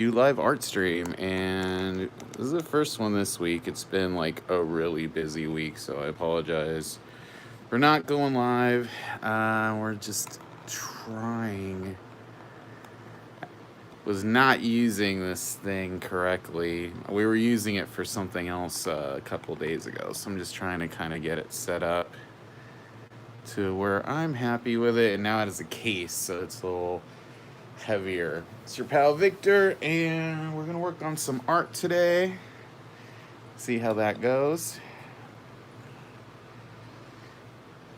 live art stream, and this is the first one this week. It's been like a really busy week, so I apologize for not going live. We're just trying. Was not using this thing correctly. We were using it for something else a couple days ago, so I'm just trying to kind of get it set up to where I'm happy with it, and now it has a case, so it's a little heavier. It's your pal Victor, and we're gonna work on some art today. See how that goes.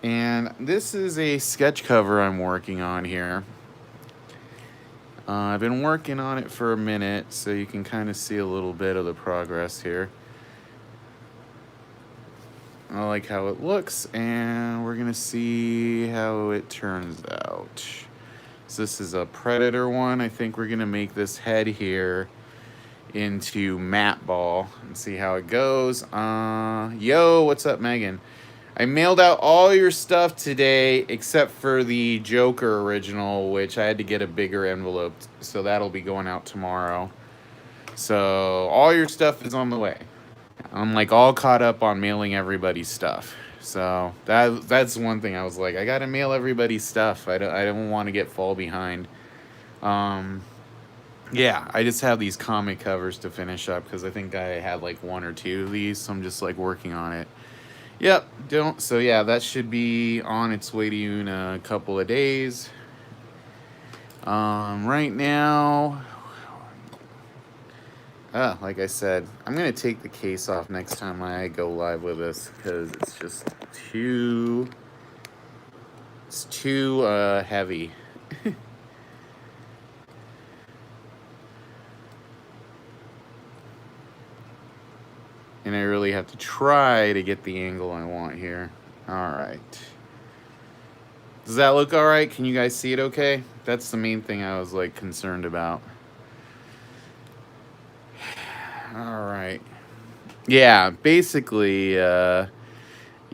And this is a sketch cover I'm working on here. I've been working on it for a minute, so you can kind of see a little bit of the progress here. I like how it looks, and we're gonna see how it turns out. So this is a Predator one. I think we're gonna make this head here into matte ball and see how it goes. Yo, what's up, Megan? I mailed out all your stuff today except for the Joker original, which I had to get a bigger envelope, so that'll be going out tomorrow. So all your stuff is on the way. I'm like all caught up on mailing everybody's stuff. So that's one thing I was like, I gotta mail everybody's stuff. I don't want to get fall behind. Yeah, I just have these comic covers to finish up because I think I had like one or two of these, so I'm just like working on it. Yep, so yeah, that should be on its way to you in a couple of days. Right now, like I said, I'm gonna take the case off next time I go live with this because it's just too heavy. And I really have to try to get the angle I want here. All right. Does that look all right? Can you guys see it okay? That's the main thing I was like concerned about. All right. Yeah, basically, yeah,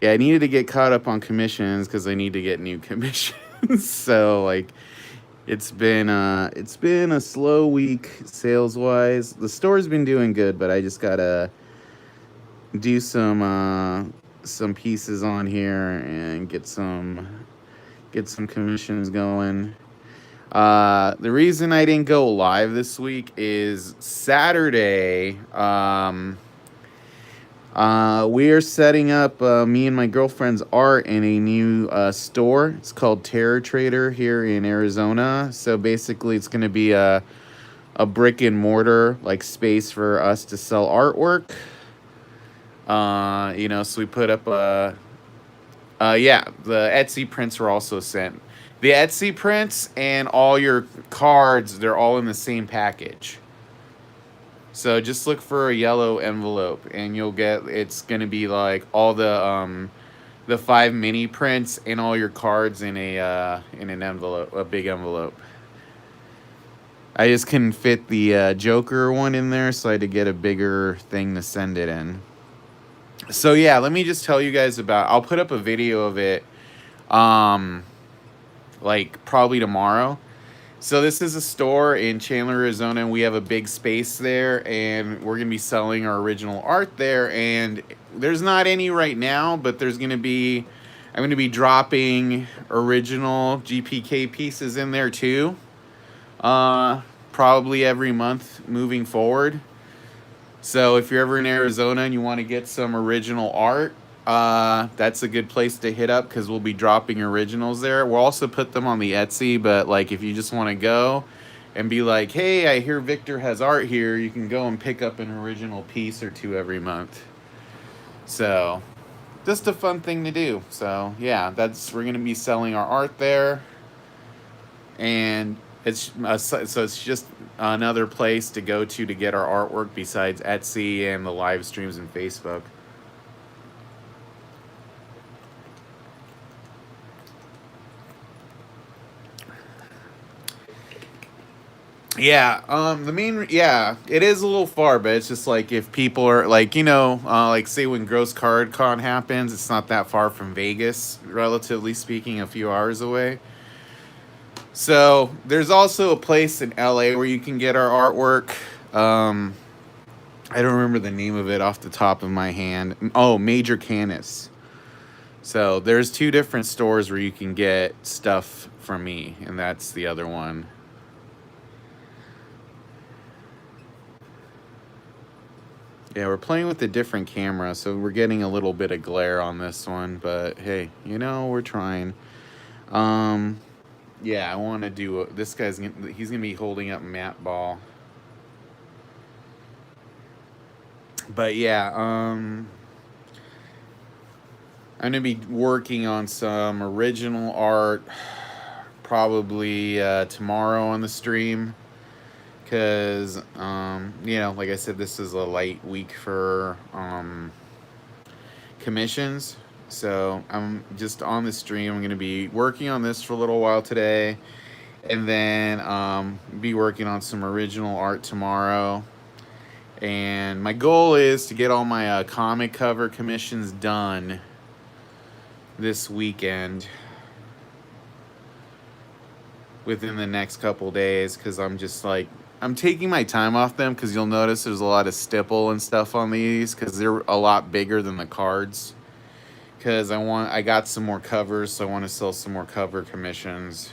I needed to get caught up on commissions because I need to get new commissions. So like, it's been a slow week sales wise. The store's been doing good, but I just gotta do some pieces on here and get some commissions going. The reason I didn't go live this week is Saturday. We are setting up me and my girlfriend's art in a new store. It's called Terror Trader here in Arizona. So basically, it's going to be a brick and mortar like space for us to sell artwork. You know, so we put up yeah, the Etsy prints were also sent. The Etsy prints and all your cards, they're all in the same package. So just look for a yellow envelope and you'll get, it's going to be like all the 5 mini prints and all your cards in an envelope, a big envelope. I just couldn't fit the Joker one in there, so I had to get a bigger thing to send it in. So yeah, let me just tell you guys about, I'll put up a video of it like probably tomorrow. So this is a store in Chandler, Arizona, and we have a big space there, and we're gonna be selling our original art there. And there's not any right now, but there's gonna be, I'm gonna be dropping original GPK pieces in there too, probably every month moving forward. So if you're ever in Arizona and you want to get some original art, that's a good place to hit up because we'll be dropping originals there. We'll also put them on the Etsy, but like if you just want to go and be like, hey, I hear Victor has art here, you can go and pick up an original piece or two every month. So just a fun thing to do. So yeah, we're going to be selling our art there. And so it's just another place to go to get our artwork besides Etsy and the live streams and Facebook. Yeah, it is a little far, but it's just like if people are like, you know, like say when Gross Card Con happens, it's not that far from Vegas, relatively speaking, a few hours away. So there's also a place in LA where you can get our artwork. I don't remember the name of it off the top of my hand. Oh, Major Canis. So there's 2 different stores where you can get stuff from me, and that's the other one. Yeah, we're playing with a different camera, so we're getting a little bit of glare on this one, but hey, you know, we're trying. Yeah, I want to do this guy's he's gonna be holding up Matt Ball. But yeah, I'm gonna be working on some original art probably tomorrow on the stream, because you know, like I said, this is a light week for commissions. So I'm just on the stream. I'm gonna be working on this for a little while today, and then be working on some original art tomorrow. And my goal is to get all my comic cover commissions done this weekend, within the next couple days, because I'm just like, I'm taking my time off them, because you'll notice there's a lot of stipple and stuff on these, because they're a lot bigger than the cards. Because I got some more covers, so I want to sell some more cover commissions.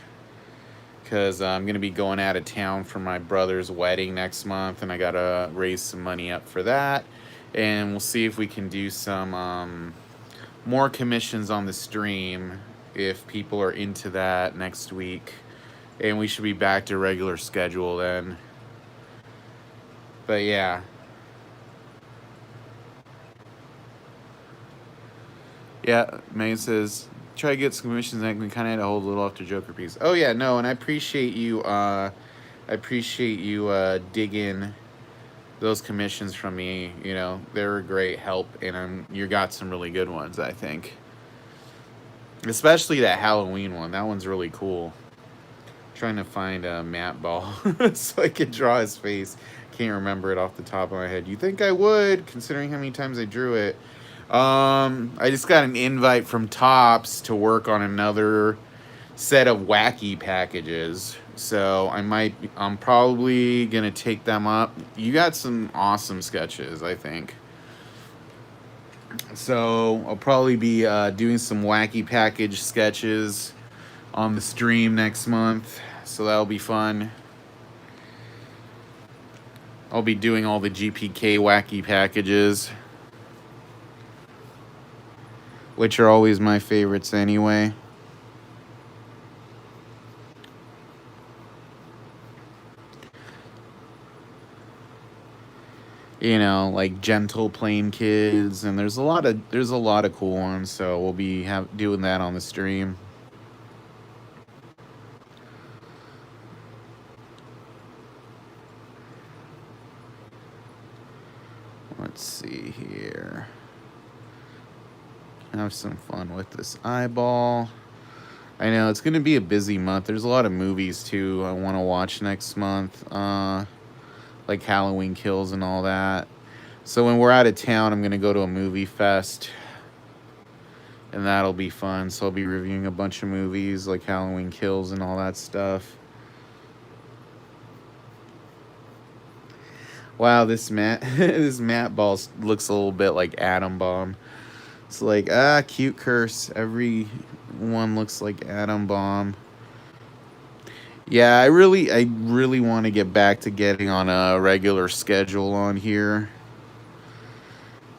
Because I'm going to be going out of town for my brother's wedding next month, and I got to raise some money up for that. And we'll see if we can do some more commissions on the stream if people are into that next week. And we should be back to regular schedule then. But yeah. Yeah, Megan says, try to get some commissions, and we kind of had to hold a little off to Joker piece. Oh yeah, no, and I appreciate you digging those commissions from me. You know, they're a great help, and you got some really good ones, I think. Especially that Halloween one. That one's really cool. I'm trying to find a Matt Ball so I could draw his face. Can't remember it off the top of my head. You think I would, considering how many times I drew it. I just got an invite from Topps to work on another set of wacky packages. So I'm probably gonna take them up. You got some awesome sketches, I think. So I'll probably be doing some wacky package sketches on the stream next month. So that'll be fun. I'll be doing all the GPK wacky packages, which are always my favorites anyway. You know, like Gentle Plain Kids, and there's a lot of cool ones. So we'll be doing that on the stream. Let's see here. Have some fun with this eyeball. I know it's gonna be a busy month. There's a lot of movies too I want to watch next month, like Halloween Kills and all that. So when we're out of town, I'm gonna go to a movie fest, and that'll be fun. So I'll be reviewing a bunch of movies like Halloween Kills and all that stuff. Wow, this Matt Ball looks a little bit like Atom Bomb. It's like, cute curse. Everyone looks like Atom Bomb. Yeah, I really want to get back to getting on a regular schedule on here,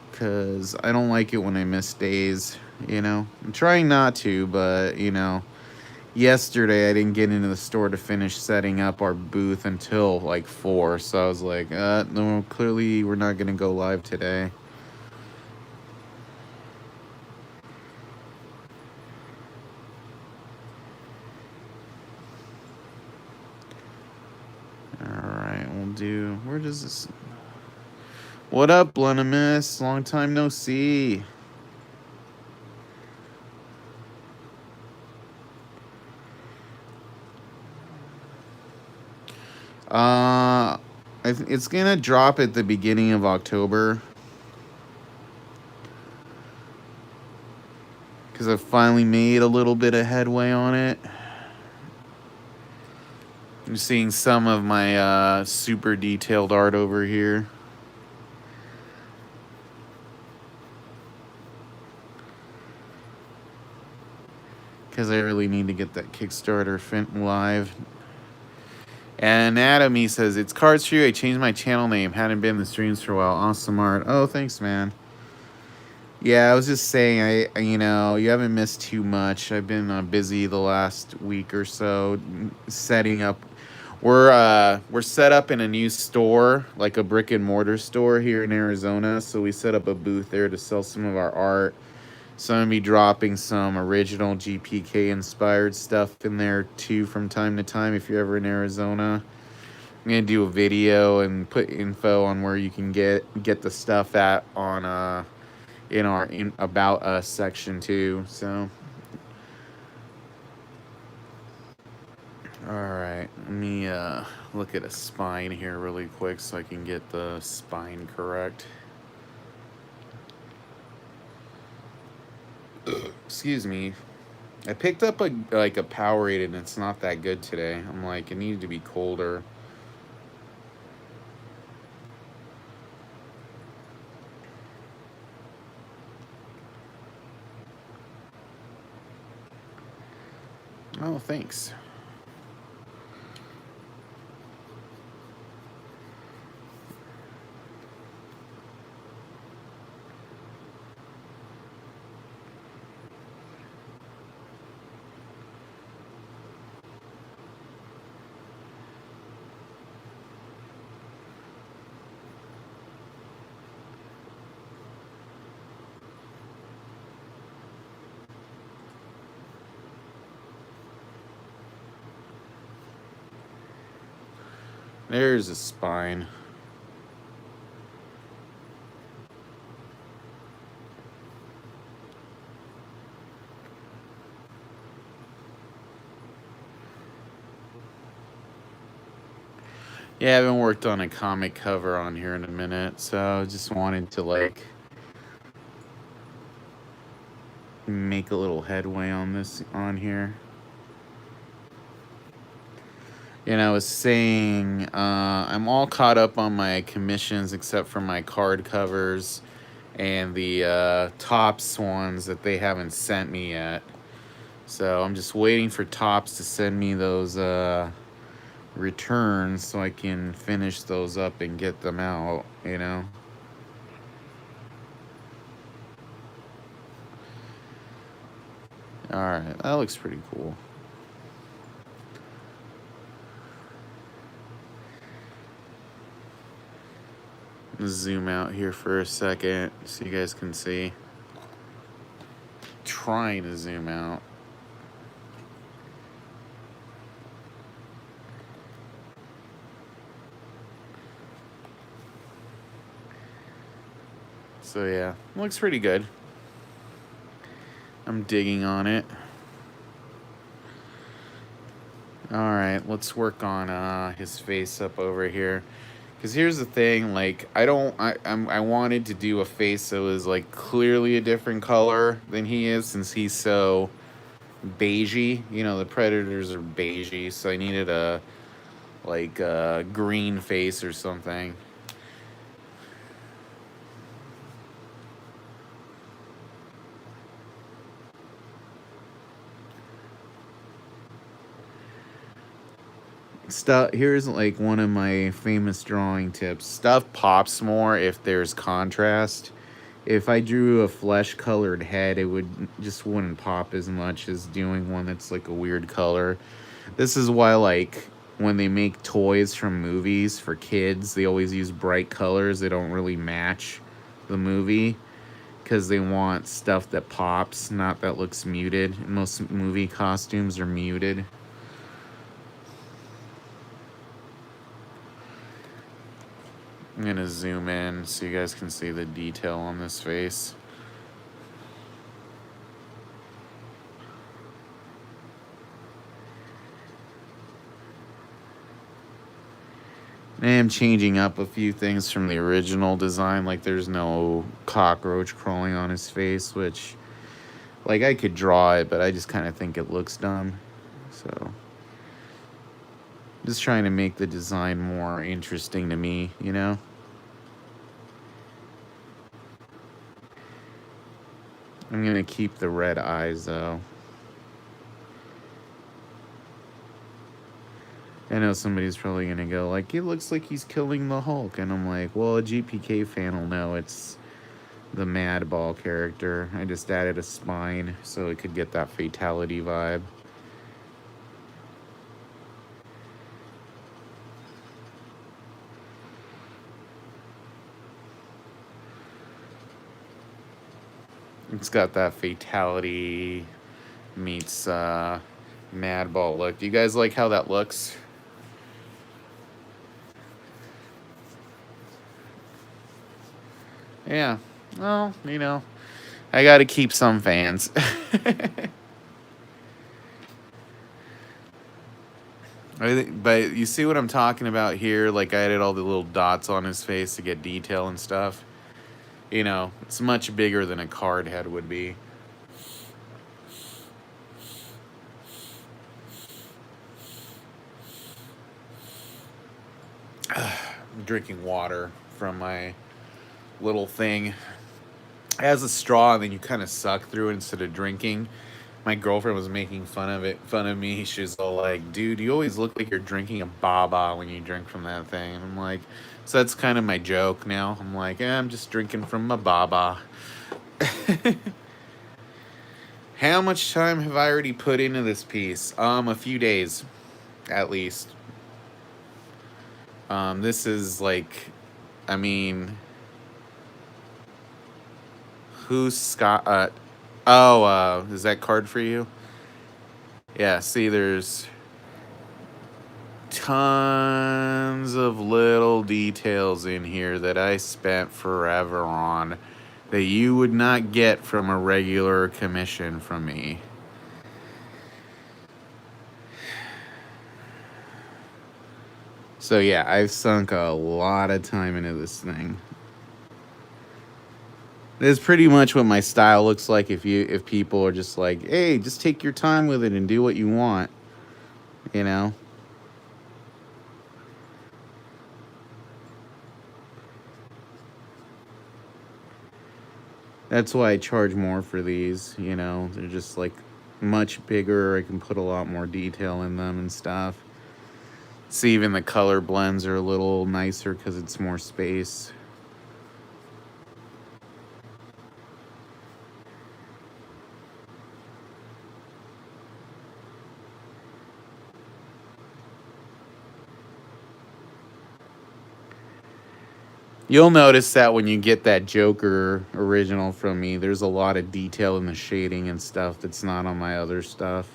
because I don't like it when I miss days, you know. I'm trying not to, but, you know, yesterday I didn't get into the store to finish setting up our booth until like 4, so I was like, no, clearly we're not going to go live today. Alright, we'll do... Where does this... What up, Blunimus? Long time no see. It's gonna drop at the beginning of October, because I finally made a little bit of headway on it. I'm seeing some of my super detailed art over here. Because I really need to get that Kickstarter live. And Adam, he says, it's Cards for You. I changed my channel name. Hadn't been in the streams for a while. Awesome art. Oh, thanks, man. Yeah, I was just saying, you haven't missed too much. I've been busy the last week or so setting up. We're set up in a new store, like a brick and mortar store here in Arizona. So we set up a booth there to sell some of our art. So I'm going to be dropping some original GPK inspired stuff in there too from time to time if you're ever in Arizona. I'm going to do a video and put info on where you can get the stuff at on in our About Us section too. So all right, let me look at a spine here really quick so I can get the spine correct. Excuse me. I picked up a Powerade and it's not that good today. I'm like, it needed to be colder. Oh, thanks. There's a spine. Yeah, I haven't worked on a comic cover on here in a minute, so I just wanted to make a little headway on this on here. And I was saying, I'm all caught up on my commissions except for my card covers and the Topps ones that they haven't sent me yet. So I'm just waiting for Topps to send me those returns so I can finish those up and get them out, Alright, that looks pretty cool. Zoom out here for a second so you guys can see. Trying to zoom out. So yeah, looks pretty good. I'm digging on it. Alright, let's work on his face up over here. Because here's the thing, I wanted to do a face that was clearly a different color than he is, since he's so beigey. The predators are beigey, so I needed a green face or something. Here's one of my famous drawing tips. Stuff pops more if there's contrast. If I drew a flesh colored head, it wouldn't pop as much as doing one that's a weird color. This is why when they make toys from movies for kids, they always use bright colors. They don't really match the movie because they want stuff that pops, not that looks muted. Most movie costumes are muted. I'm going to zoom in so you guys can see the detail on this face. I am changing up a few things from the original design. There's no cockroach crawling on his face, which, I could draw it, but I just kind of think it looks dumb. So, Just trying to make the design more interesting to me, you know? I'm gonna keep the red eyes though. I know somebody's probably gonna go like, it looks like he's killing the Hulk, and I'm like, well, a GPK fan will know it's the Madball character. I just added a spine so it could get that fatality vibe. It's got that fatality meets Madball look. Do you guys like how that looks? Yeah. Well, you know, I got to keep some fans. But you see what I'm talking about here? Like, I added all the little dots on his face to get detail and stuff. You know, it's much bigger than a card head would be. I'm drinking water from my little thing. It has a straw, and then you kind of suck through it instead of drinking. My girlfriend was making fun of me. She was all like, dude, you always look like you're drinking a baba when you drink from that thing. And I'm like, so that's kind of my joke now. I'm like, I'm just drinking from my baba. How much time have I already put into this piece? A few days, at least. This is like, I mean, who's Scott? Is that card for you? Yeah, see, there's tons of little details in here that I spent forever on that you would not get from a regular commission from me. So yeah, I've sunk a lot of time into this thing. This is pretty much what my style looks like if people are just like, hey, just take your time with it and do what you want, you know? That's why I charge more for these, you know? They're just like much bigger. I can put a lot more detail in them and stuff. See, even the color blends are a little nicer because it's more space. You'll notice that when you get that Joker original from me, there's a lot of detail in the shading and stuff that's not on my other stuff.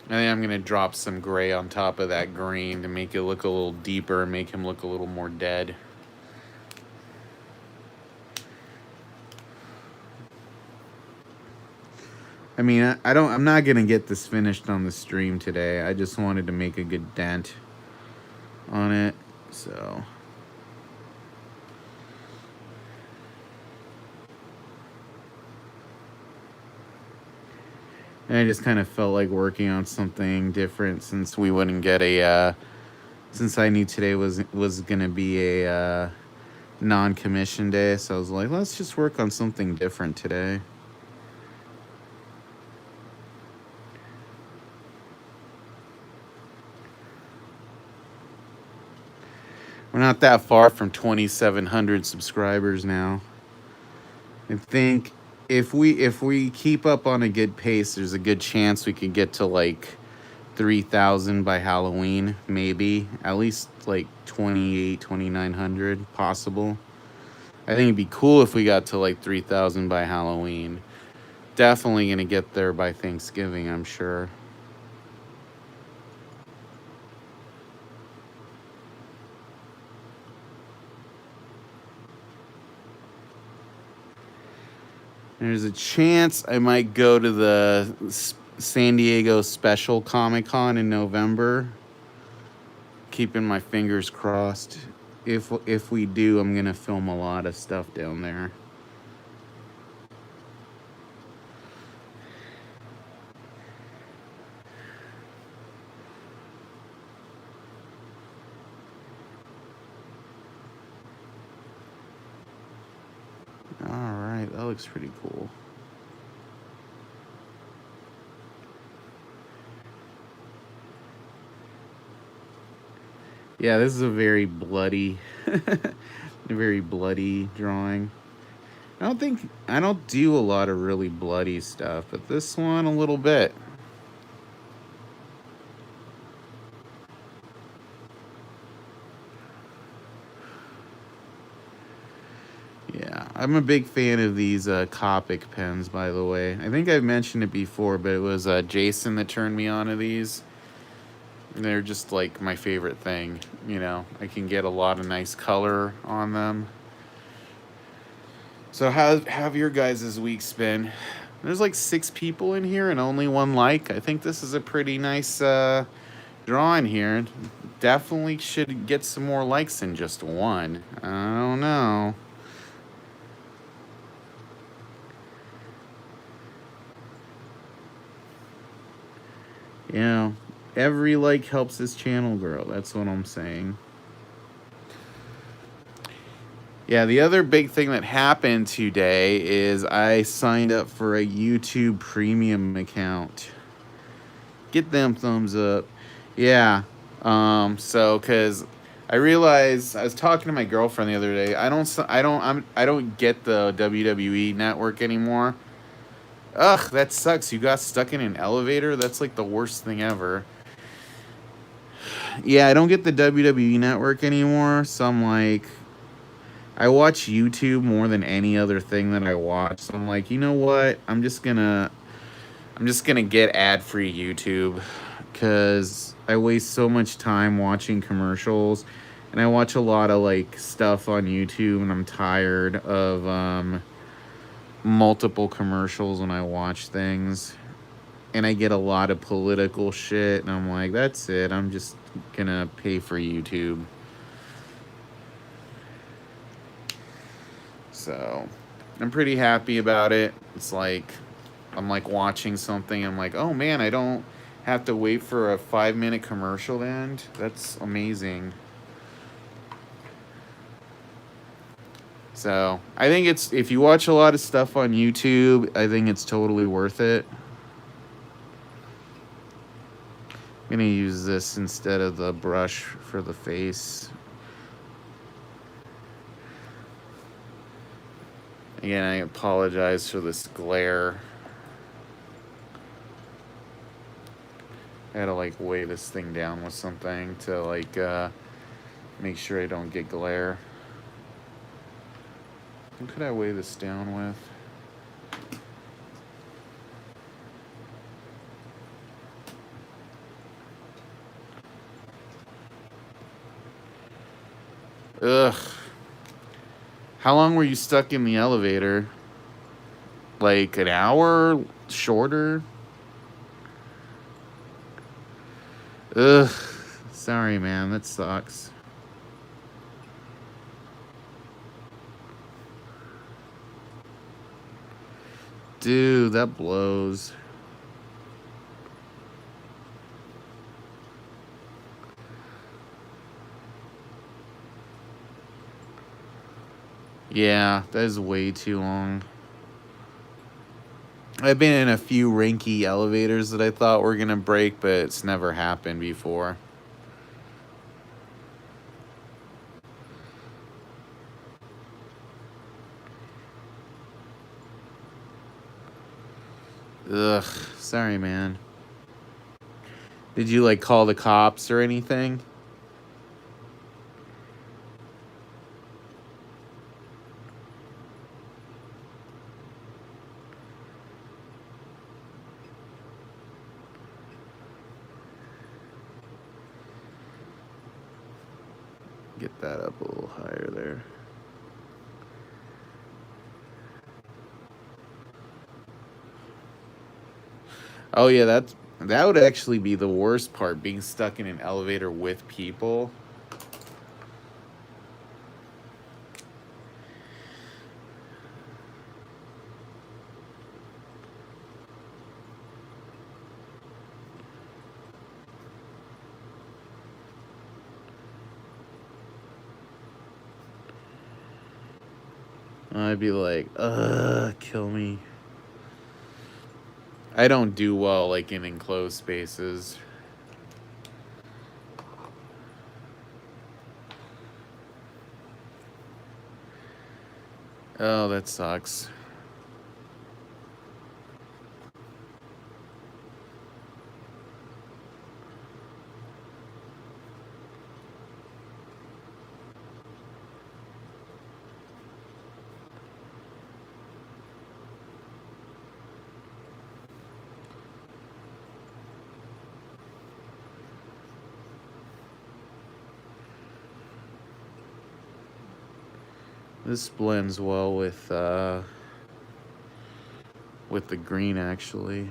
I think I'm going to drop some gray on top of that green to make it look a little deeper and make him look a little more dead. I mean, I'm not going to get this finished on the stream today. I just wanted to make a good dent on it, so. And I just kind of felt like working on something different since we wouldn't get since I knew today was going to be a non-commission day. So I was like, let's just work on something different today. We're not that far from 2,700 subscribers now. I think if we keep up on a good pace, there's a good chance we could get to like 3,000 by Halloween, maybe. At least like 2,900 possible. I think it'd be cool if we got to like 3,000 by Halloween. Definitely gonna get there by Thanksgiving, I'm sure. There's a chance I might go to the San Diego Special Comic-Con in November. Keeping my fingers crossed. If we do, I'm gonna film a lot of stuff down there. looks pretty cool. Yeah, this is a very bloody, a very bloody drawing. I don't do a lot of really bloody stuff, but this one a little bit. Yeah, I'm a big fan of these Copic pens, by the way. I think I've mentioned it before, but it was Jason that turned me on to these. They're just like my favorite thing, you know. I can get a lot of nice color on them. So how have your guys' weeks been? There's like 6 people in here and only 1 like. I think this is a pretty nice drawing here. Definitely should get some more likes than just 1. I don't know. Yeah, every like helps this channel grow. That's what I'm saying. Yeah, the other big thing that happened today is I signed up for a YouTube premium account. Get them thumbs up. Yeah. So cuz I realized I was talking to my girlfriend the other day. I don't get the WWE network anymore. Ugh, that sucks. You got stuck in an elevator? That's like the worst thing ever. Yeah, I don't get the WWE network anymore, so I'm like, I watch YouTube more than any other thing that I watch. So I'm like, you know what? I'm just gonna get ad-free YouTube because I waste so much time watching commercials, and I watch a lot of like stuff on YouTube, and I'm tired of multiple commercials when I watch things. And I get a lot of political shit, and I'm like, that's it. I'm just gonna pay for YouTube. So I'm pretty happy about it. It's like I'm like watching something. I'm like, oh man, I don't have to wait for a 5-minute commercial to end. That's amazing. So I think it's, if you watch a lot of stuff on YouTube, I think it's totally worth it. I'm gonna use this instead of the brush for the face. Again, I apologize for this glare. I had to like weigh this thing down with something to like make sure I don't get glare. What could I weigh this down with? Ugh. How long were you stuck in the elevator? Like an hour? Shorter? Ugh. Sorry, man. That sucks. Dude, that blows. Yeah, that is way too long. I've been in a few rinky elevators that I thought were gonna break, but it's never happened before. Ugh, sorry, man. Did you like call the cops or anything? Get that up a little higher there. Oh yeah, that would actually be the worst part, being stuck in an elevator with people. I'd be like, kill me. I don't do well, like, in enclosed spaces. Oh, that sucks. This blends well with the green, actually.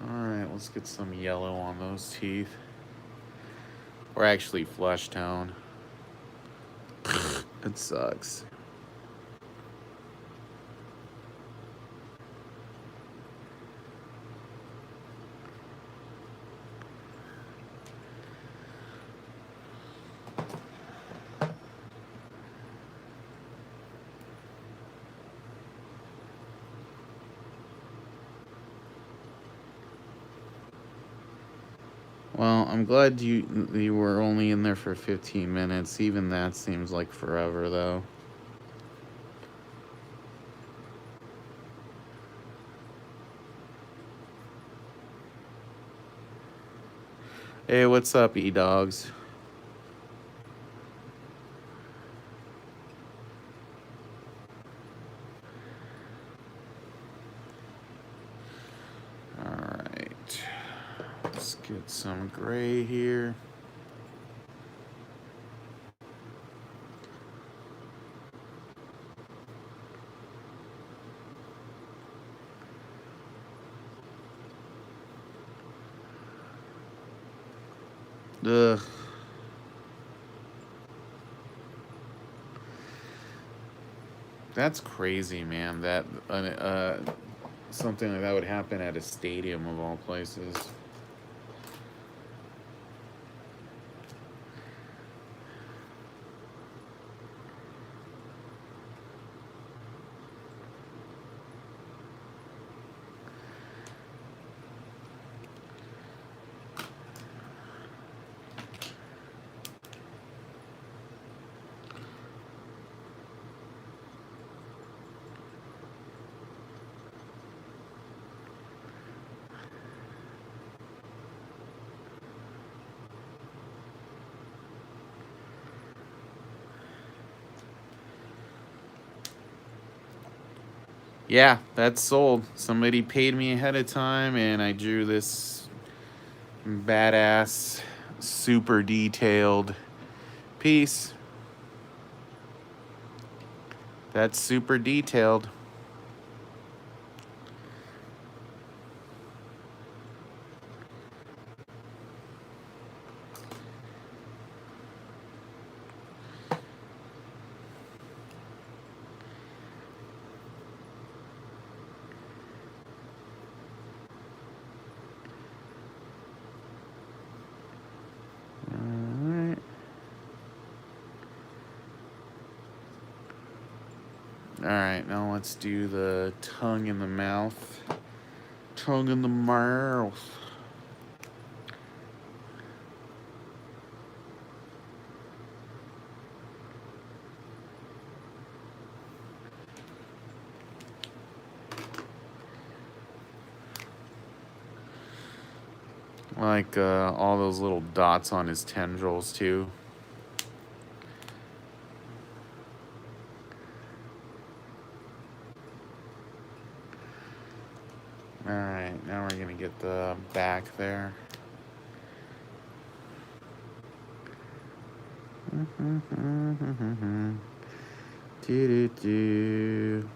Alright, let's get some yellow on those teeth. Or actually flesh tone. It sucks. Well, I'm glad you were only in there for 15 minutes. Even that seems like forever, though. Hey, what's up, E-Dogs? Alright. Let's get some gray here. Ugh. That's crazy, man. That something like that would happen at a stadium of all places. Yeah, that's sold. Somebody paid me ahead of time, and I drew this badass, super detailed piece. That's super detailed. Alright, now let's do the tongue in the mouth. Tongue in the mouth. Like all those little dots on his tendrils, too. Alright, now we're gonna get the back there. Do.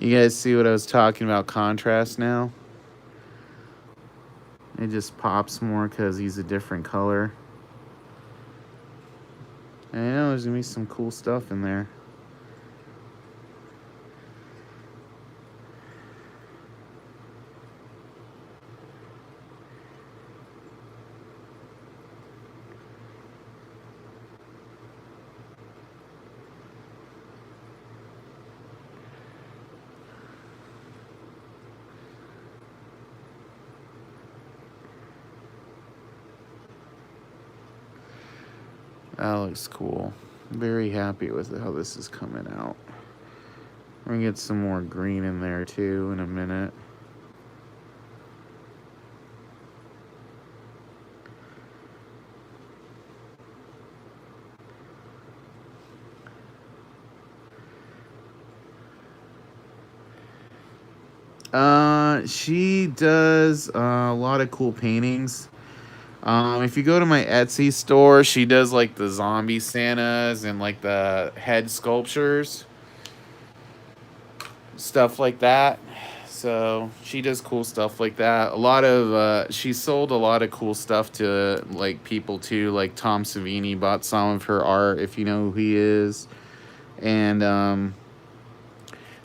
You guys see what I was talking about contrast now? It just pops more because he's a different color. I know there's gonna be some cool stuff in there. That looks cool. Very happy with how this is coming out. We're gonna get some more green in there too in a minute. She does a lot of cool paintings. If you go to my Etsy store, she does like the zombie Santas and like the head sculptures, stuff like that. So she does cool stuff like that. A lot of she sold a lot of cool stuff to like people too. Like Tom Savini bought some of her art, if you know who he is, and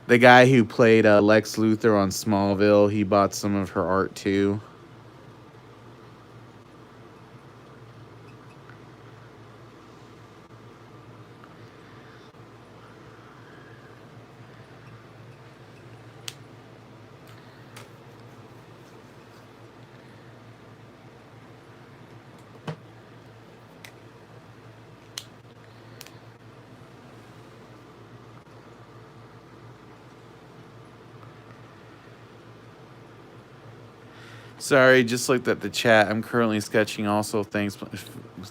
the guy who played Lex Luthor on Smallville, he bought some of her art too. Sorry, just looked at the chat. I'm currently sketching also. Thanks,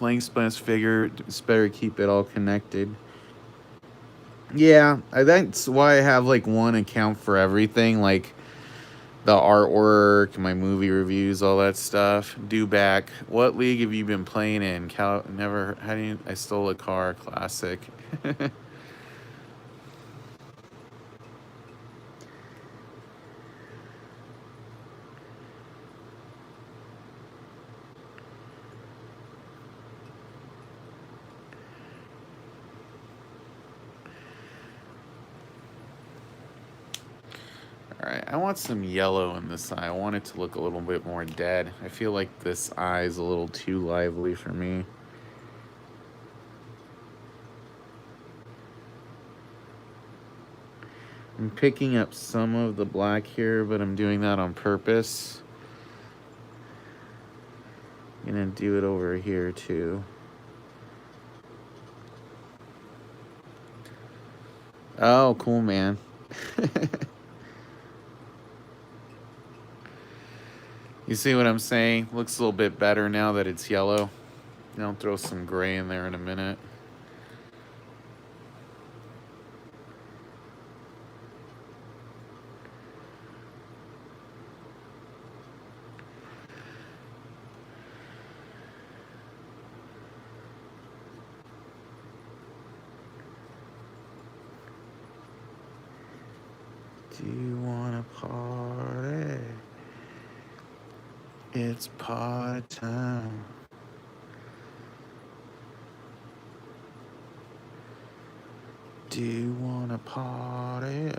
Link Splint's figure. It's better keep it all connected. Yeah, that's why I have like one account for everything, like the artwork, my movie reviews, all that stuff. Due back. What league have you been playing in? Never. How do you? I stole a car. Classic. Alright, I want some yellow in this eye. I want it to look a little bit more dead. I feel like this eye is a little too lively for me. I'm picking up some of the black here, but I'm doing that on purpose. I'm gonna do it over here too. Oh, cool, man. You see what I'm saying? Looks a little bit better now that it's yellow. I'll throw some gray in there in a minute. Do you wanna party? It's party time. Do you wanna party?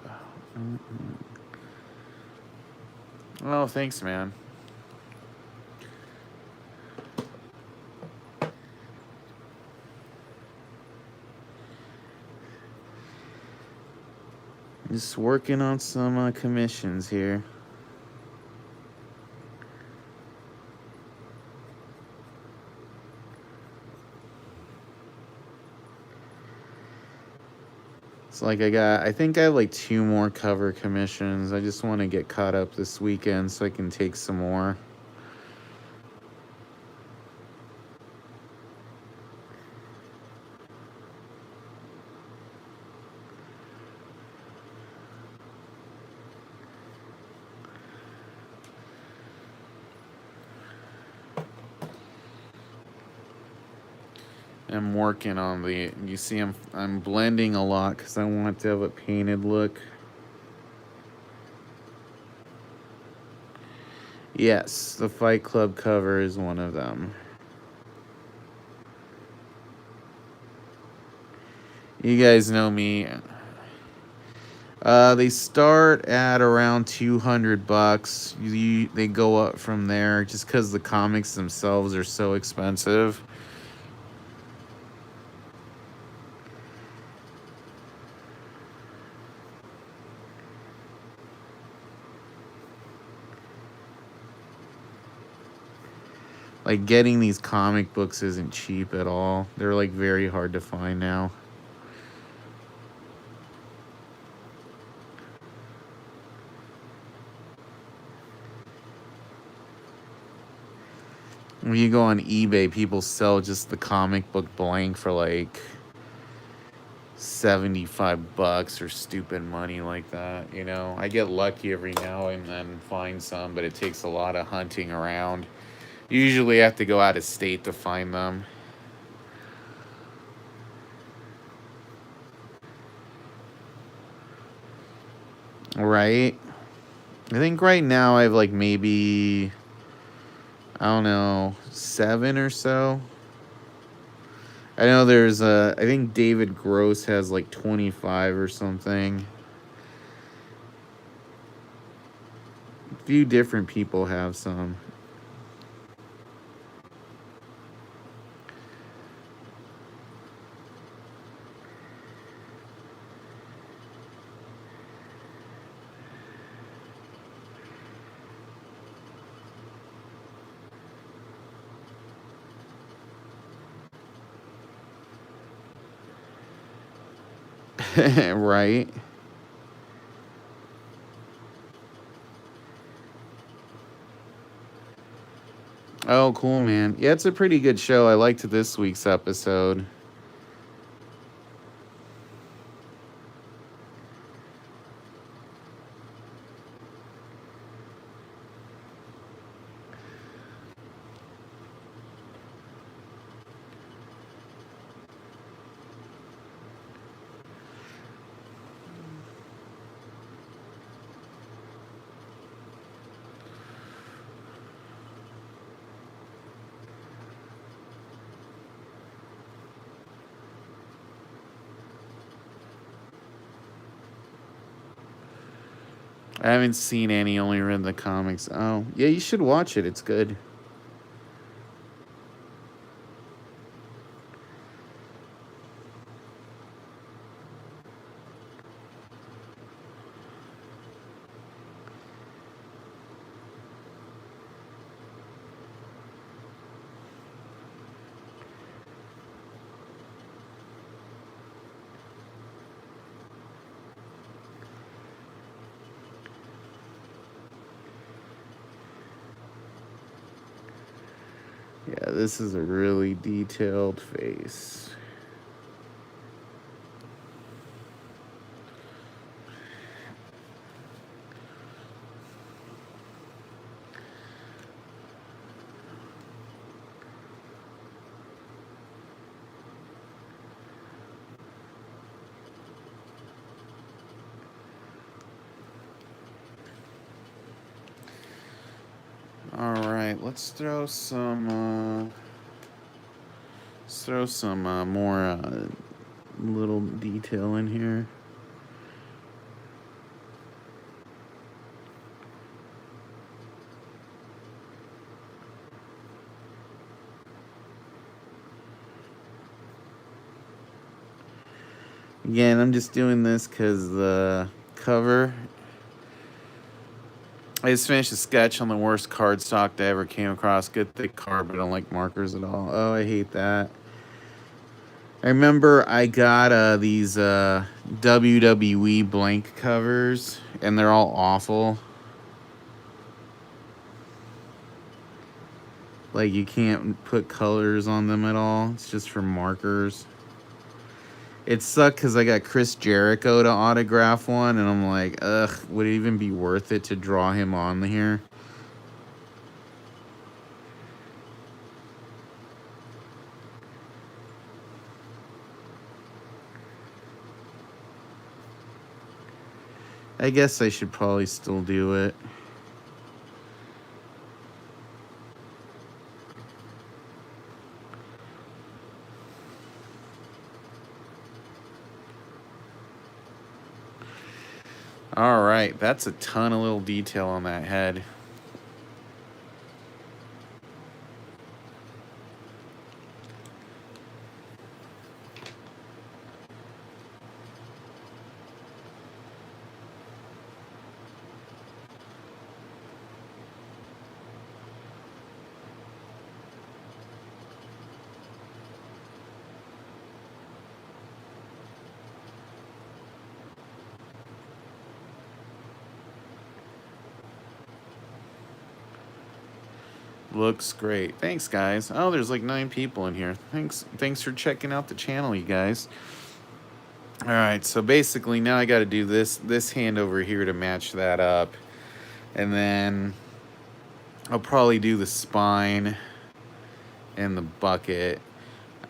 Oh, thanks, man. Just working on some commissions here. It's like I think I have like 2 more cover commissions. I just want to get caught up this weekend so I can take some more. I'm working on you see I'm blending a lot because I want to have a painted look. Yes, the Fight Club cover is one of them. You guys know me. They start at around $200. They go up from there just because the comics themselves are so expensive. Like, getting these comic books isn't cheap at all. They're like very hard to find now. When you go on eBay, people sell just the comic book blank for like $75 or stupid money like that, you know. I get lucky every now and then find some, but it takes a lot of hunting around. You usually have to go out of state to find them. Right? I think right now I have like maybe, I don't know, 7 or so. I know I think David Gross has like 25 or something. A few different people have some. Right? Oh, cool, man. Yeah, it's a pretty good show. I liked this week's episode. I haven't seen any, only read the comics. Oh, yeah, you should watch it. It's good. Yeah, this is a really detailed face. All right, let's throw some more little detail in here. Again, I'm just doing this because the cover. I just finished a sketch on the worst cardstock I ever came across. Good thick card, but I don't like markers at all. Oh, I hate that. I remember I got these WWE blank covers, and they're all awful. Like, you can't put colors on them at all. It's just for markers. It sucked because I got Chris Jericho to autograph one, and I'm like, ugh, would it even be worth it to draw him on here? I guess I should probably still do it. All right, that's a ton of little detail on that head. Looks great. Thanks, guys. Oh, there's like 9 people in here. Thanks for checking out the channel, you guys. All right, so basically now I got to do this hand over here to match that up. And then I'll probably do the spine and the bucket.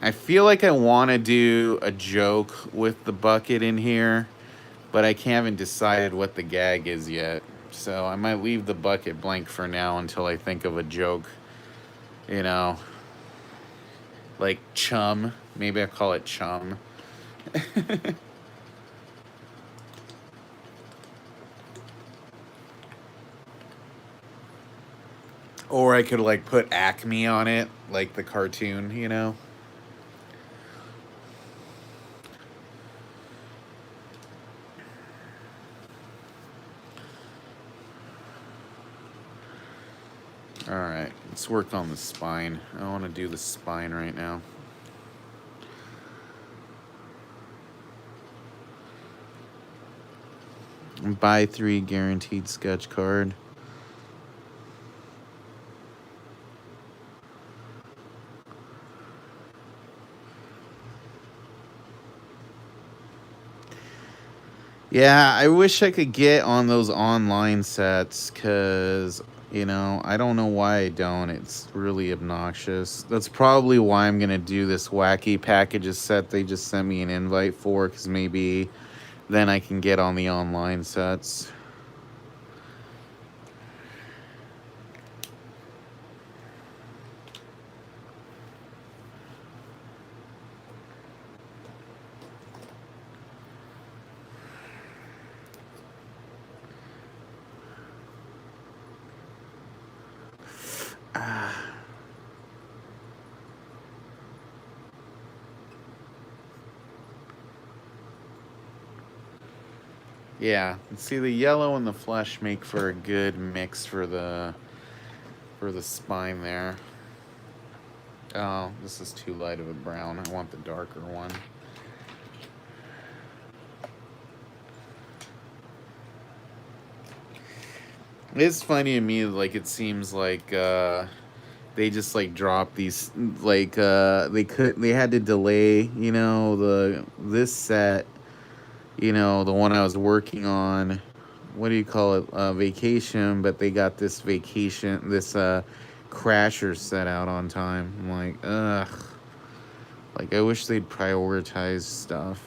I feel like I want to do a joke with the bucket in here, but I haven't decided what the gag is yet. So I might leave the bucket blank for now until I think of a joke. You know, like chum. Maybe I call it chum. Or I could like put Acme on it, like the cartoon, you know? All right, let's work on the spine. I want to do the spine right now. Buy 3 guaranteed sketch card. Yeah, I wish I could get on those online sets because, you know, I don't know why I don't. It's really obnoxious. That's probably why I'm going to do this wacky packages set they just sent me an invite for, because maybe then I can get on the online sets. Yeah, see, the yellow and the flesh make for a good mix for the spine there. Oh, this is too light of a brown. I want the darker one. It's funny to me, like, it seems like they just like dropped these, like they had to delay, you know, this set, you know, the one I was working on, what do you call it, vacation, but they got this crasher set out on time. I'm like, ugh, like I wish they'd prioritize stuff.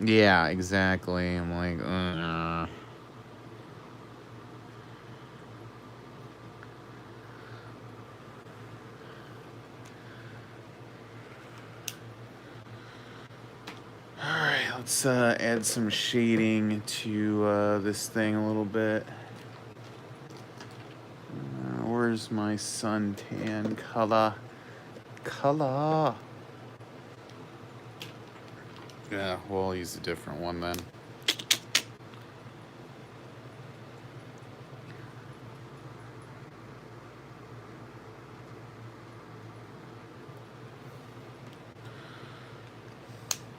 Yeah, exactly. I'm like, ugh. Alright, let's add some shading to this thing a little bit. Where's my suntan color? Yeah, we'll use a different one then.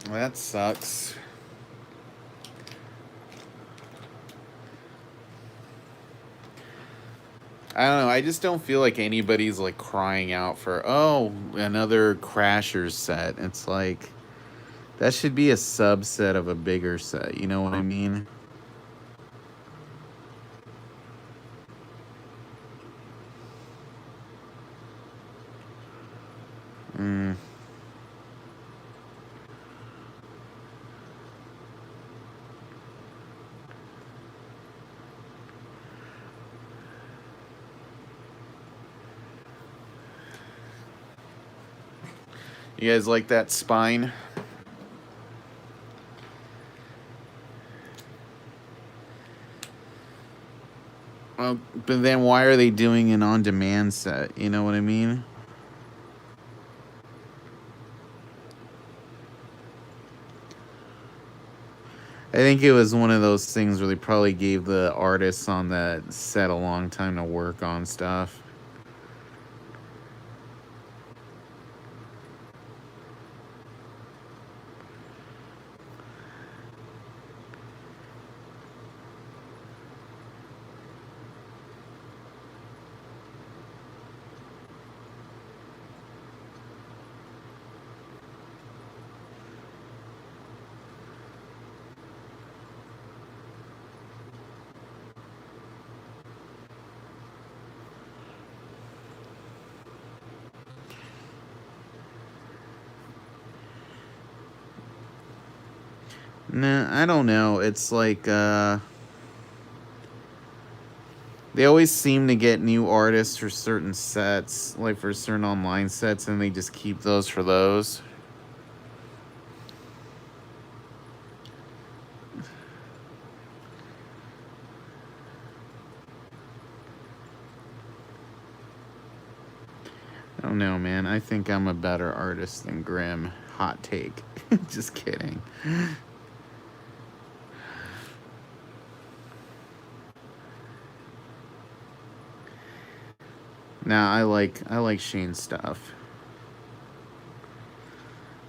That sucks. I don't know. I just don't feel like anybody's like crying out for, oh, another Crashers set. It's like, that should be a subset of a bigger set. You know what I mean? You guys like that spine? Well, but then why are they doing an on-demand set? You know what I mean? I think it was one of those things where they probably gave the artists on that set a long time to work on stuff. Nah, I don't know. It's like they always seem to get new artists for certain sets, like for certain online sets, and they just keep those for those. I don't know, man. I think I'm a better artist than Grimm. Hot take. Just kidding. Nah, I like Shane's stuff.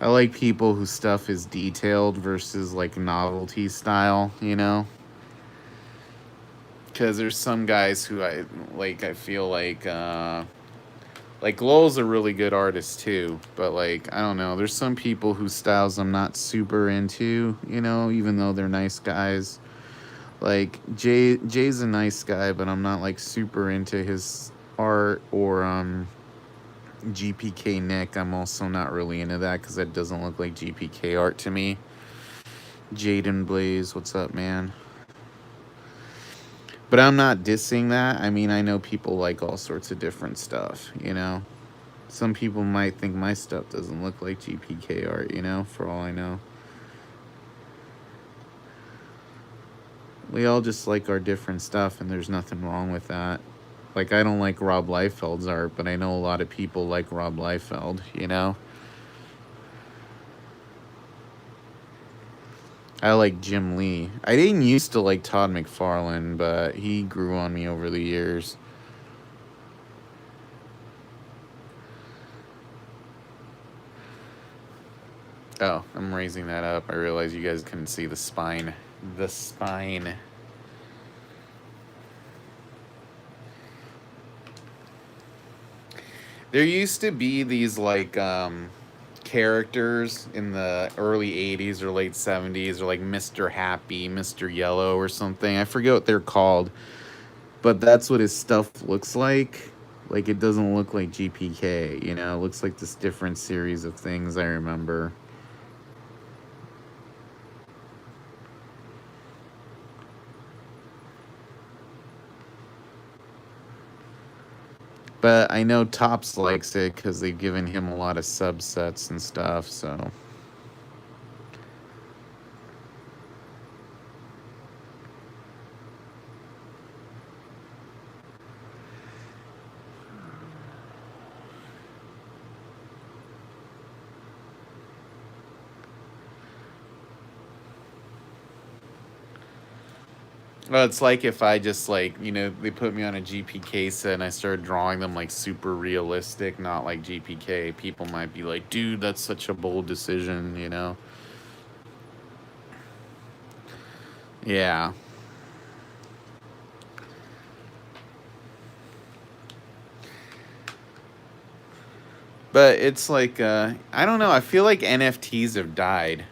I like people whose stuff is detailed versus like novelty style, you know? Because there's some guys who I like, I feel like Lowell's a really good artist too, but like, I don't know, there's some people whose styles I'm not super into, you know, even though they're nice guys. Like Jay's a nice guy, but I'm not like super into his art. Or GPK Nick, I'm also not really into that because that doesn't look like GPK art to me. Jaden Blaze, what's up, man? But I'm not dissing that. I mean, I know people like all sorts of different stuff, you know? Some people might think my stuff doesn't look like GPK art, you know, for all I know. We all just like our different stuff, and there's nothing wrong with that. Like, I don't like Rob Liefeld's art, but I know a lot of people like Rob Liefeld, you know? I like Jim Lee. I didn't used to like Todd McFarlane, but he grew on me over the years. Oh, I'm raising that up. I realize you guys couldn't see the spine. The spine. There used to be these like characters in the early 80s or late 70s, or like Mr. Happy, Mr. Yellow or something. I forget what they're called, but that's what his stuff looks like. Like, it doesn't look like GPK, you know? It looks like this different series of things I remember. But I know Tops likes it because they've given him a lot of subsets and stuff, so. Well, it's like if I just like, you know, they put me on a GPK set and I started drawing them like super realistic, not like GPK. People might be like, dude, that's such a bold decision, you know? Yeah. But it's like, I don't know. I feel like NFTs have died.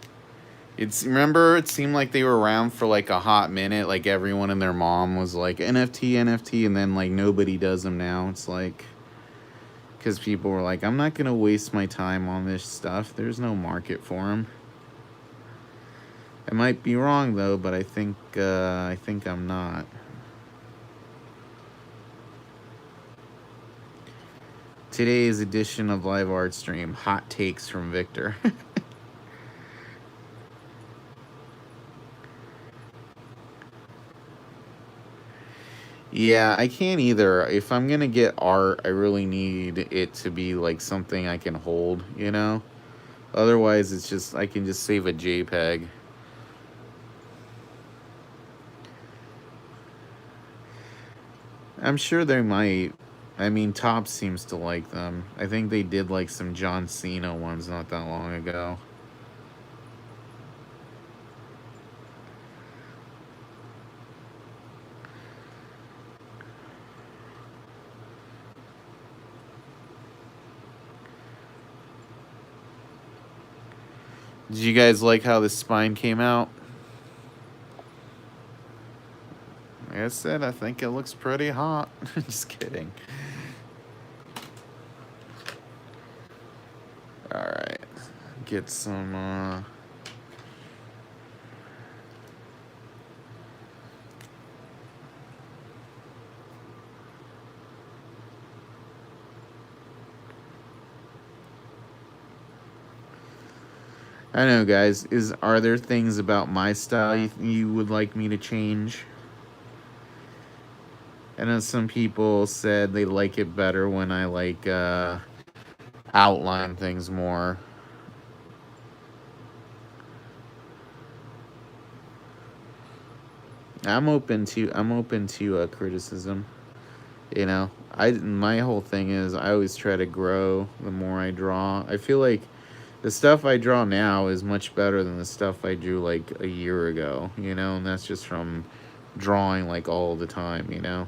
Remember, it seemed like they were around for like a hot minute. Like everyone and their mom was like NFT, NFT, and then like nobody does them now. It's like, because people were like, I'm not gonna waste my time on this stuff. There's no market for them. I might be wrong though, but I think I'm not. Today's edition of Live Art Stream, hot takes from Victor. Yeah, I can't either. If I'm gonna get art, I really need it to be like something I can hold, you know? Otherwise, it's just, I can just save a JPEG. I'm sure they might. I mean, Top seems to like them. I think they did like some John Cena ones not that long ago. Did you guys like how the spine came out? Like I said, I think it looks pretty hot. Just kidding. Alright. Get some, I don't know, guys. Are there things about my style you would like me to change? I know some people said they like it better when I like outline things more. I'm open to criticism. You know, my whole thing is I always try to grow the more I draw. I feel like the stuff I draw now is much better than the stuff I drew like a year ago, you know, and that's just from drawing like all the time, you know.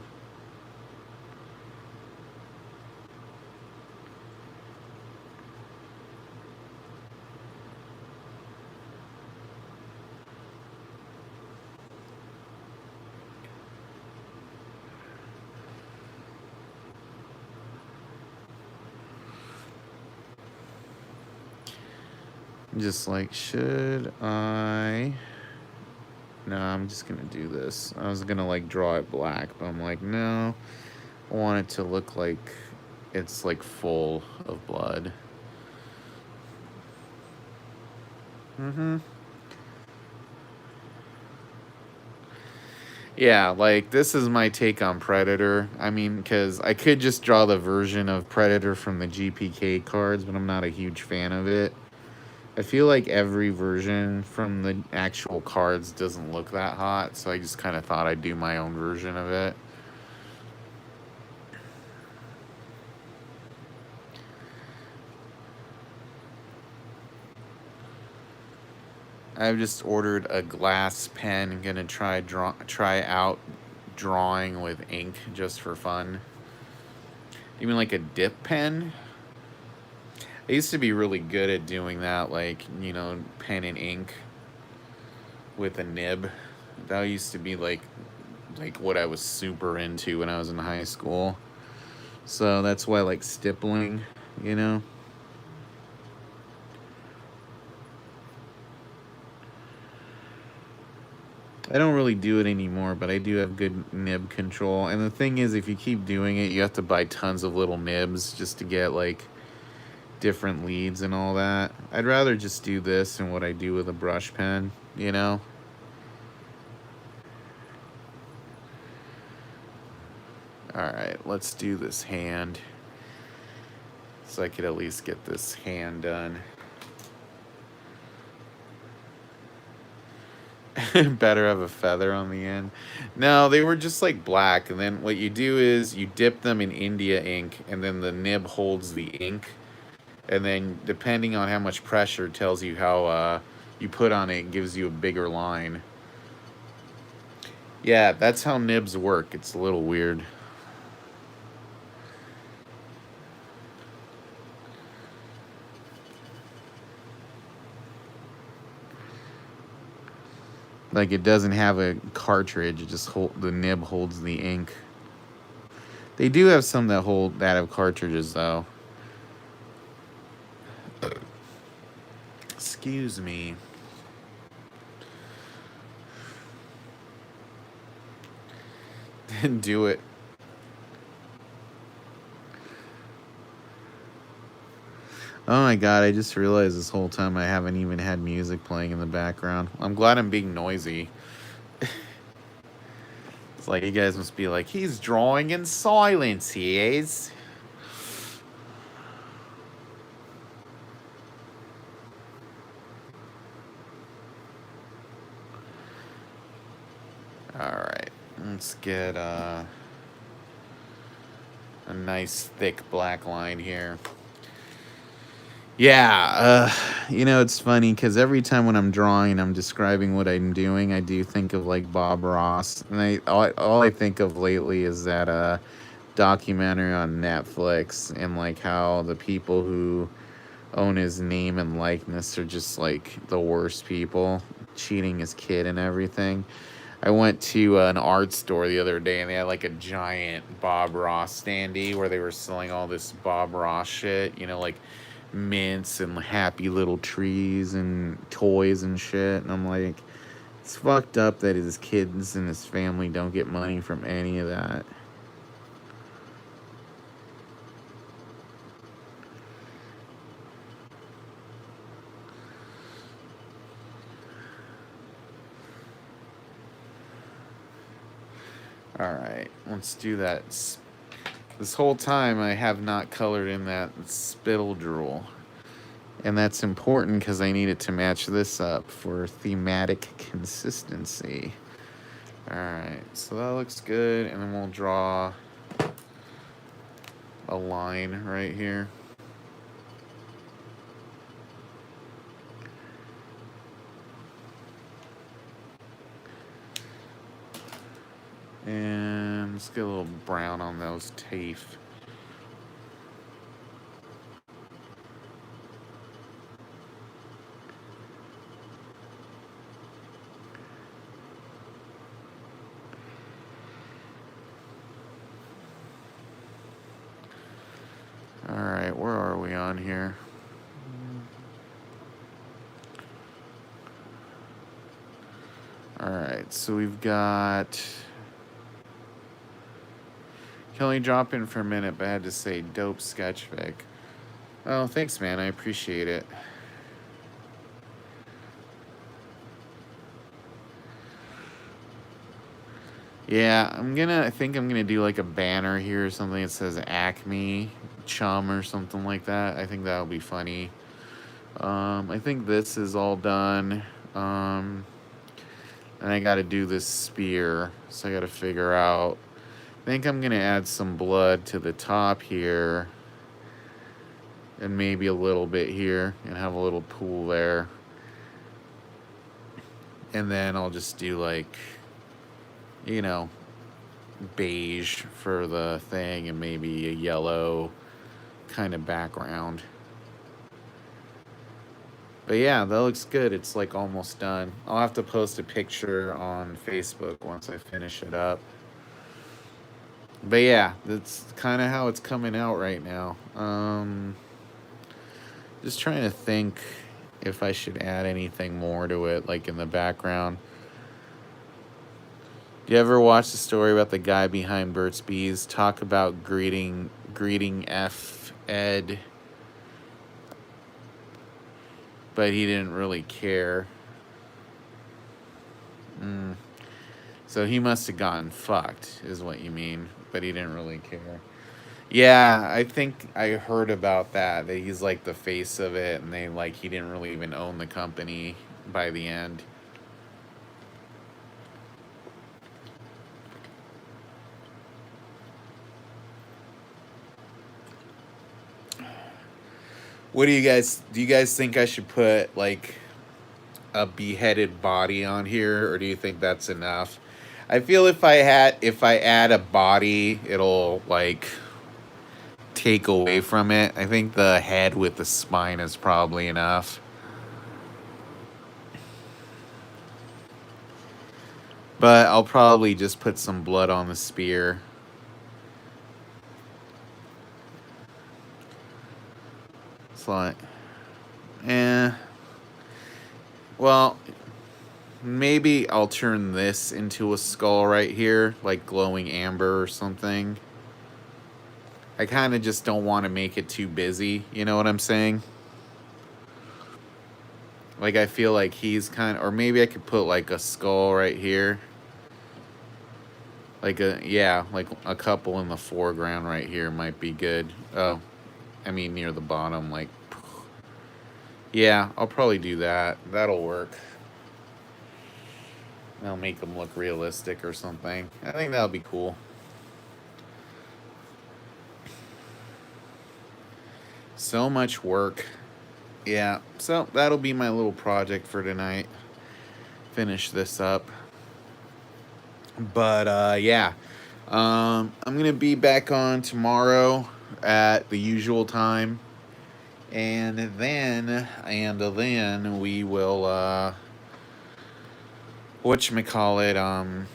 Just like, should I? No, I'm just gonna do this. I was gonna like draw it black, but I'm like, no, I want it to look like it's like full of blood. Yeah, like this is my take on Predator. I mean, because I could just draw the version of Predator from the GPK cards, but I'm not a huge fan of it. I feel like every version from the actual cards doesn't look that hot, so I just kind of thought I'd do my own version of it. I've just ordered a glass pen. I'm gonna try out drawing with ink just for fun. You mean like a dip pen? I used to be really good at doing that, like, you know, pen and ink with a nib. That used to be like what I was super into when I was in high school. So that's why I like stippling, you know. I don't really do it anymore, but I do have good nib control. And the thing is, if you keep doing it, you have to buy tons of little nibs just to get like different leads and all that. I'd rather just do this and what I do with a brush pen, you know. Alright, let's do this hand. So I could at least get this hand done. Better have a feather on the end. No, they were just like black. And then what you do is you dip them in India ink, and then the nib holds the ink. And then depending on how much pressure tells you how you put on it, gives you a bigger line. Yeah, that's how nibs work. It's a little weird. Like it doesn't have a cartridge. It just the nib holds the ink. They do have some that have cartridges though. Excuse me. Didn't do it. Oh my god, I just realized this whole time I haven't even had music playing in the background. I'm glad I'm being noisy. It's like you guys must be like, he's drawing in silence, he is. Alright, let's get a nice thick black line here. Yeah, you know, it's funny because every time when I'm drawing, I'm describing what I'm doing, I do think of like Bob Ross. And all I think of lately is that documentary on Netflix and like how the people who own his name and likeness are just like the worst people, cheating his kid and everything. I went to an art store the other day and they had like a giant Bob Ross standee where they were selling all this Bob Ross shit, you know, like mints and happy little trees and toys and shit. And I'm like, it's fucked up that his kids and his family don't get money from any of that. Alright, let's do that. This whole time I have not colored in that spittle drool. And that's important because I need it to match this up for thematic consistency. Alright, so that looks good. And then we'll draw a line right here. And let's get a little brown on those teeth. Alright, where are we on here? Alright, so we've got... Can only drop in for a minute, but I had to say dope sketch, Vic. Oh, thanks, man. I appreciate it. Yeah, I think I'm gonna do like a banner here or something that says Acme Chum or something like that. I think that'll be funny. I think this is all done. And I gotta do this spear, so I gotta figure out. I think I'm gonna add some blood to the top here. And maybe a little bit here, and have a little pool there. And then I'll just do like, you know, beige for the thing and maybe a yellow kind of background. But yeah, that looks good. It's like almost done. I'll have to post a picture on Facebook once I finish it up. But yeah, that's kind of how it's coming out right now. Just trying to think if I should add anything more to it, like in the background. Do you ever watch the story about the guy behind Burt's Bees? Talk about greeting F. Ed. But he didn't really care. So he must have gotten fucked, is what you mean. But he didn't really care. Yeah, I think I heard about that he's like the face of it, and he didn't really even own the company by the end. What do you guys think I should put like a beheaded body on here, or do you think that's enough? I feel if I add a body, it'll like take away from it. I think the head with the spine is probably enough. But I'll probably just put some blood on the spear. It's like, well, maybe I'll turn this into a skull right here, like glowing amber or something. I kind of just don't want to make it too busy, you know what I'm saying? Like, I feel like he's kind of, or maybe I could put like a skull right here. Like like a couple in the foreground right here might be good. Oh, I mean near the bottom, like, yeah, I'll probably do that. That'll work. That'll make them look realistic or something. I think that'll be cool. So much work. Yeah, so that'll be my little project for tonight. Finish this up. But yeah, I'm gonna be back on tomorrow at the usual time, and then we will whatchamacallit,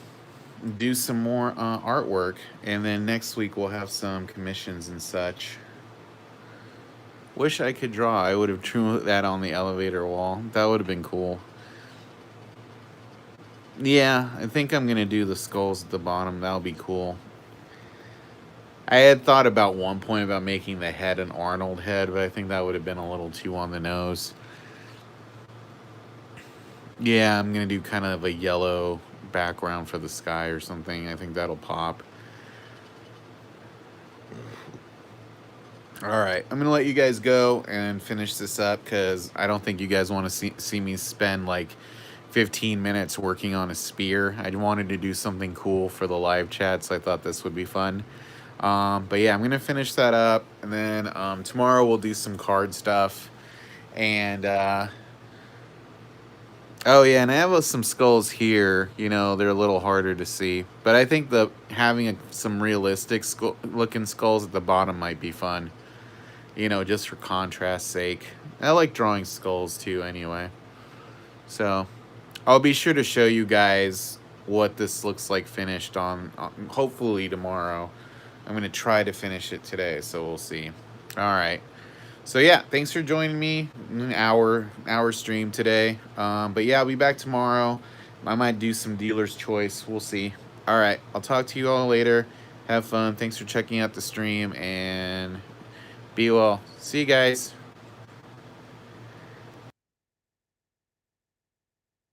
do some more artwork, and then next week we'll have some commissions and such. Wish I could draw. I would have drew that on the elevator wall. That would have been cool. Yeah, I think I'm going to do the skulls at the bottom. That'll be cool. I had thought about one point about making the head an Arnold head, but I think that would have been a little too on the nose. Yeah, I'm going to do kind of a yellow background for the sky or something. I think that'll pop. All right, I'm going to let you guys go and finish this up because I don't think you guys want to see me spend like 15 minutes working on a spear. I wanted to do something cool for the live chat, so I thought this would be fun. But yeah, I'm going to finish that up, and then tomorrow we'll do some card stuff. And oh yeah, and I have some skulls here. You know, they're a little harder to see, but I think having some realistic looking skulls at the bottom might be fun. You know, just for contrast's sake. I like drawing skulls too anyway. So I'll be sure to show you guys what this looks like finished on hopefully tomorrow. I'm going to try to finish it today, so we'll see. All right. So yeah, thanks for joining me. An hour stream today. But yeah, I'll be back tomorrow. I might do some dealer's choice. We'll see. All right. I'll talk to you all later. Have fun. Thanks for checking out the stream, and be well. See you guys.